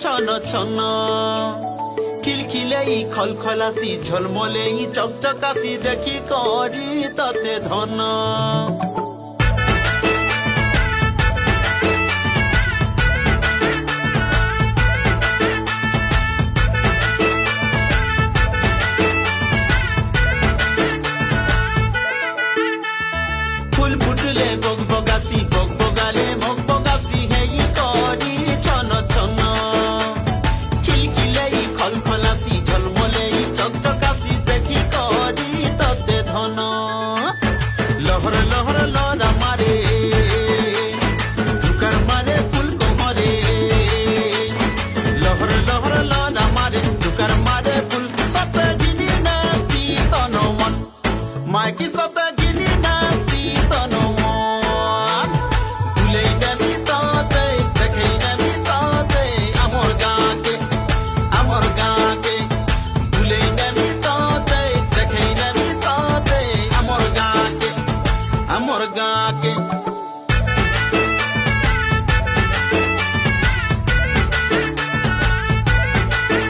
ছন ছন খিলখিলেই খলখলাসি ঝলমলেই চকচকাসি দেখি করি ততে ধন ফুল ফুটলে বগবগাসি বগবগালে মগবগাসি হেই করি ছন ছন খিলখিলেই খলখলাসি ঝলমলেই চকচকাসি দেখি করি ততে ধন লহর লহর লহরা মারে দুকার মারে ফুল কোমরে লহর লহর লহরা মারে দুকার মারে ফুল সত গিনি নাসি তন মন মাইকি সত গিনি নাসি তন মন তুলেই দেবি তাতে দেখেই দেবি তাতে আমার গাকে তুলেই দেবি তাতে দেখেই দেবি তাতে আমার গাকে